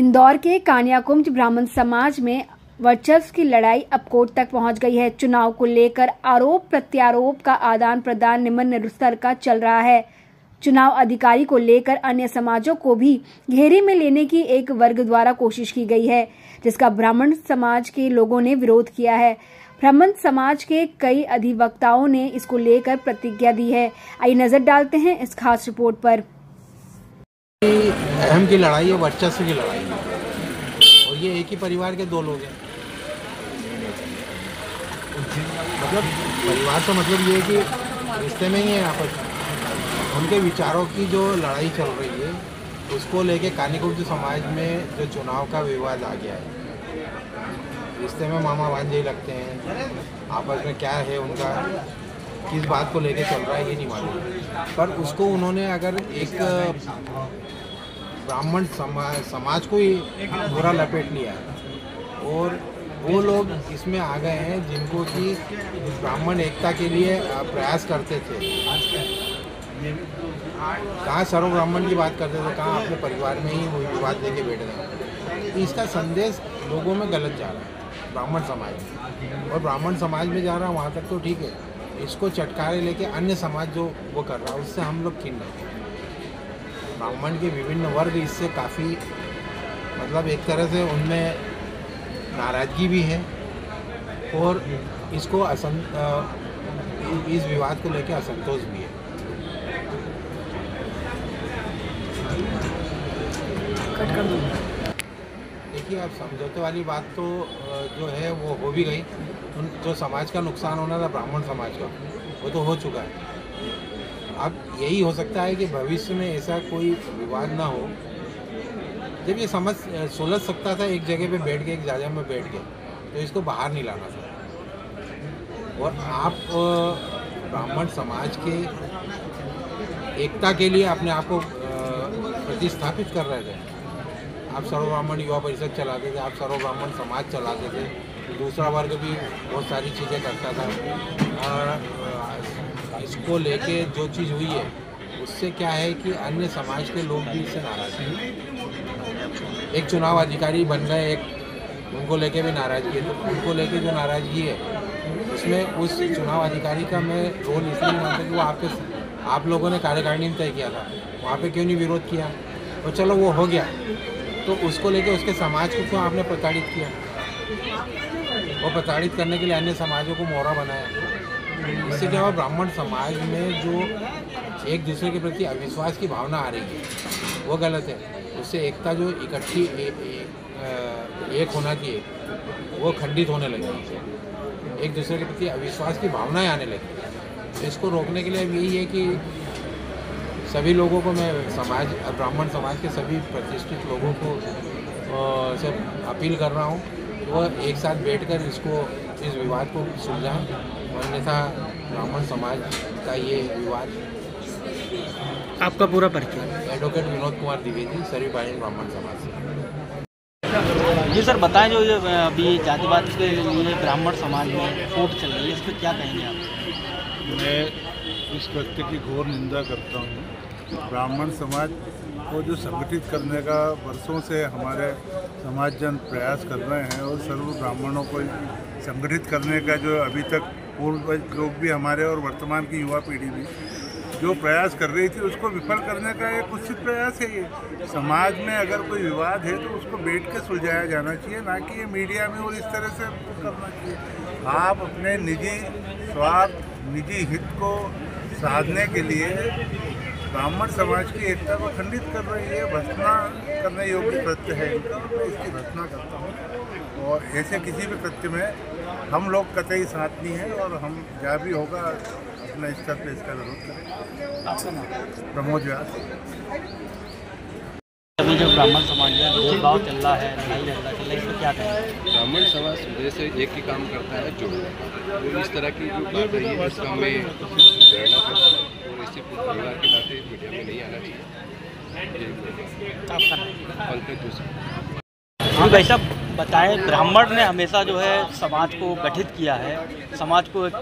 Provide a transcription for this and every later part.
इंदौर के कानियाकुंज ब्राह्मण समाज में वर्चस्व की लड़ाई अब कोर्ट तक पहुंच गई है। चुनाव को लेकर आरोप प्रत्यारोप का आदान प्रदान निम्न स्तर का चल रहा है। चुनाव अधिकारी को लेकर अन्य समाजों को भी घेरे में लेने की एक वर्ग द्वारा कोशिश की गई है, जिसका ब्राह्मण समाज के लोगों ने विरोध किया है। ब्राह्मण समाज के कई अधिवक्ताओं ने इसको लेकर प्रतिज्ञा दी है। आइए नजर डालते हैं इस खास रिपोर्ट पर। अहम की लड़ाई है, वर्चस्व की लड़ाई है, और ये एक ही परिवार के दो लोग हैं। मतलब परिवार का मतलब ये है कि रिश्ते में ही है आपस में। उनके विचारों की जो लड़ाई चल रही है, उसको लेके कानियाकुंज समाज में जो चुनाव का विवाद आ गया है। रिश्ते में मामा भांजे लगते हैं, आपस में क्या है उनका, किस बात को लेके चल रहा है ये नहीं मालूम, पर उसको उन्होंने अगर एक ब्राह्मण समाज को ही पूरा लपेट लिया है, और वो लोग इसमें आ गए हैं जिनको कि ब्राह्मण एकता के लिए प्रयास करते थे। कहाँ सर्व ब्राह्मण की बात करते थे, कहाँ अपने परिवार में ही वो विवाद लेके बैठ गए। इसका संदेश लोगों में गलत जा रहा है, ब्राह्मण समाज में, और ब्राह्मण समाज में जा रहा है वहाँ तक तो ठीक है। इसको चटकारे लेके अन्य समाज जो वो कर रहा है, उससे हम लोग खिन्न हैं। ब्राह्मण के विभिन्न वर्ग इससे काफ़ी, मतलब एक तरह से उनमें नाराज़गी भी है, और इसको इस विवाद को लेके असंतोष भी है। देखिए, अब समझौते वाली बात तो जो है वो हो भी गई। जो समाज का नुकसान होना था ब्राह्मण समाज का, वो तो हो चुका है। अब यही हो सकता है कि भविष्य में ऐसा कोई विवाद ना हो। जब ये समझ सुलझ सकता था एक जगह पे बैठ के, एक जाजा में बैठ के, तो इसको बाहर नहीं लाना था। और आप ब्राह्मण समाज के एकता के लिए अपने आप को प्रतिस्थापित कर रहे थे। आप सर्व ब्राह्मण युवा परिषद चलाते थे, आप सर्व ब्राह्मण समाज चलाते थे, दूसरा वर्ग भी बहुत सारी चीज़ें करता था। और इसको लेके जो चीज़ हुई है, उससे क्या है कि अन्य समाज के लोग भी इससे नाराज़ हैं। एक चुनाव अधिकारी बन गए, एक उनको लेके भी नाराज़गी है। तो उनको लेके जो नाराज़गी है, उसमें उस चुनाव अधिकारी का मैं रोल इसलिए मानता कि वो आप लोगों ने कार्यकारिणी में तय किया था, वहाँ पे क्यों नहीं विरोध किया? तो चलो वो हो गया, तो उसको लेके उसके समाज को क्यों आपने प्रताड़ित किया? वो प्रताड़ित करने के लिए अन्य समाजों को मोहरा बनाया। इससे क्या हुआ, ब्राह्मण समाज में जो एक दूसरे के प्रति अविश्वास की भावना आ रही है, वो गलत है। उससे एकता जो इकट्ठी एक होना चाहिए, वो खंडित होने लगी। एक दूसरे के प्रति अविश्वास की भावनाएं आने लगी। तो इसको रोकने के लिए अब यही है कि सभी लोगों को, मैं ब्राह्मण समाज के सभी प्रतिष्ठित लोगों को से अपील कर रहा हूँ कि वो एक साथ बैठकर इस विवाद को सुलझाएं। अन्यथा ब्राह्मण समाज का ये विवाद। आपका पूरा परिचय? एडवोकेट विनोद कुमार द्विवेदी, सर्वभारतीय ब्राह्मण समाज से। जी सर, बताएं जो ये अभी जातिवाद के लिए ब्राह्मण समाज में फूट चल रही है, इस पर क्या कहेंगे आप? मैं इस कृत्य की घोर निंदा करता हूँ। ब्राह्मण समाज को जो संगठित करने का वर्षों से हमारे समाजजन प्रयास कर रहे हैं, और सर्व ब्राह्मणों को संगठित करने का जो अभी तक पूर्वज लोग भी हमारे और वर्तमान की युवा पीढ़ी भी जो प्रयास कर रही थी, उसको विफल करने का एक उचित प्रयास है ये। समाज में अगर कोई विवाद है तो उसको बैठ के सुलझाया जाना चाहिए, ना कि ये मीडिया में और इस तरह से करना चाहिए। आप अपने निजी स्वार्थ, निजी हित को साधने के लिए ब्राह्मण समाज की एकता को खंडित कर रही है। भर्त्सना करने योग्य कृत्य है इनका, मैं इसकी भर्त्सना करता हूँ। और ऐसे किसी भी कृत्य में हम लोग कतई साथ नहीं हैं, और हम जहाँ भी होगा अपने स्तर पर इसका विरोध करेंगे। प्रमोद व्यास। अभी जो ब्राह्मण समाज में भेदभाव चल रहा है, लड़ाई झगड़ा चल रहा है, इस पर क्या कहेंगे? ब्राह्मण समाज सुबह से एक ही काम करता है, जोड़ना। तो इस तरह की जो बात रही है, इसका मैं प्रेरणा करता हूँ, और इसी परिवार की बातें मीडिया में नहीं आना चाहिए। पंकज जोशी। भाई साहब बताएं, ब्राह्मण ने हमेशा जो है समाज को गठित किया है, समाज को एक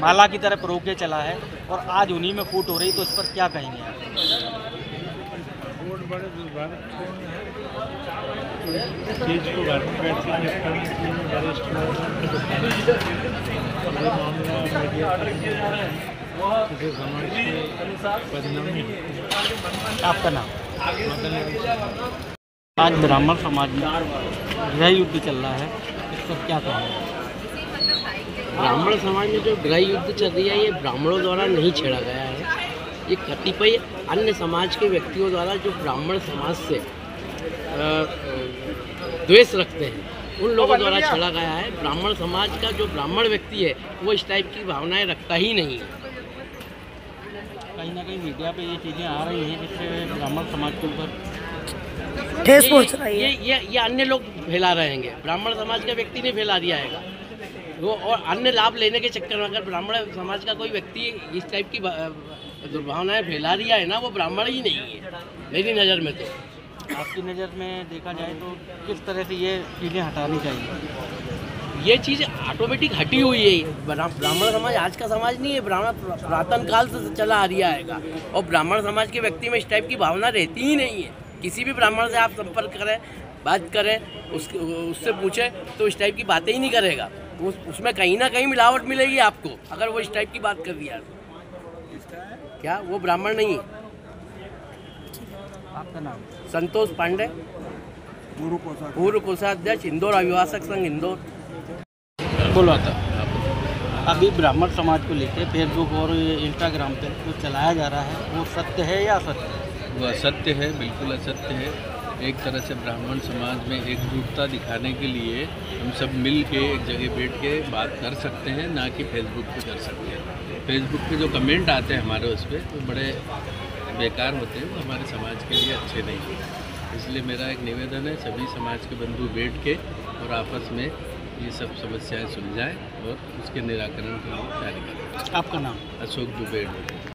माला की तरह परोके चला है, और आज उन्हीं में फूट हो रही, तो इस पर क्या कहेंगे आप? बड़े दुर्भाग्य चीज़ को घर में बैठ कर निपटाने के लिए वरिष्ठ मामला मीडिया किसी समाज के बदनामी। आपका नाम? आज ब्राह्मण समाज में गृह युद्ध चल रहा है, इस पर क्या कहेंगे? ब्राह्मण समाज में जो गृह युद्ध चल रही है ये ब्राह्मणों द्वारा नहीं छेड़ा गया है। ये कतिपय अन्य समाज के व्यक्तियों द्वारा जो ब्राह्मण समाज से द्वेष रखते हैं उन लोगों द्वारा छेड़ा गया है। ब्राह्मण समाज का जो ब्राह्मण व्यक्ति है वो इस टाइप की भावनाएं रखता ही नहीं है। कहीं ना कहीं मीडिया पे ये चीज़ें आ रही हैं जिससे ब्राह्मण समाज के ऊपर ठेस पहुँच रही है। ये अन्य लोग फैला रहेंगे, ब्राह्मण समाज का व्यक्ति नहीं फैला दिया है वो। और अन्य लाभ लेने के चक्कर में अगर ब्राह्मण समाज का कोई व्यक्ति इस टाइप की दुर्भावनाएं फैला रिया है ना, वो ब्राह्मण ही नहीं है मेरी नज़र में। तो आपकी नज़र में देखा जाए तो किस तरह से ये चीज़ें हटानी चाहिए? ये चीज़ ऑटोमेटिक हटी हुई है। ब्राह्मण समाज आज का समाज नहीं है, ब्राह्मण पुरातन काल से चला आ रहा है। और ब्राह्मण समाज के व्यक्ति में इस टाइप की भावना रहती ही नहीं है। किसी भी ब्राह्मण से आप संपर्क करें, बात करें, उससे पूछें तो इस टाइप की बातें ही नहीं करेगा। उसमें कहीं ना कहीं मिलावट मिलेगी आपको अगर वो इस टाइप की बात कर दिया। क्या वो ब्राह्मण नहीं है? आपका नाम? संतोष पांडे, पूर्व कोषाध्यक्ष, इंदौर अभिभाषक संघ इंदौर। बोलो था अभी ब्राह्मण समाज को लेकर फेसबुक और इंस्टाग्राम पे जो चलाया जा रहा है वो सत्य है या असत्य? वो असत्य है, बिल्कुल असत्य है। एक तरह से ब्राह्मण समाज में एकजुटता दिखाने के लिए हम सब मिल के एक जगह बैठ के बात कर सकते हैं, ना कि फेसबुक पे कर सकते हैं। फेसबुक पे जो कमेंट आते हैं हमारे उस पर वो बड़े बेकार होते हैं, वो हमारे समाज के लिए अच्छे नहीं हैं। इसलिए मेरा एक निवेदन है सभी समाज के बंधु बैठ के और आपस में ये सब समस्याएं सुलझाएं और उसके निराकरण के लिए कार्य करें। आपका नाम? अशोक दुबे।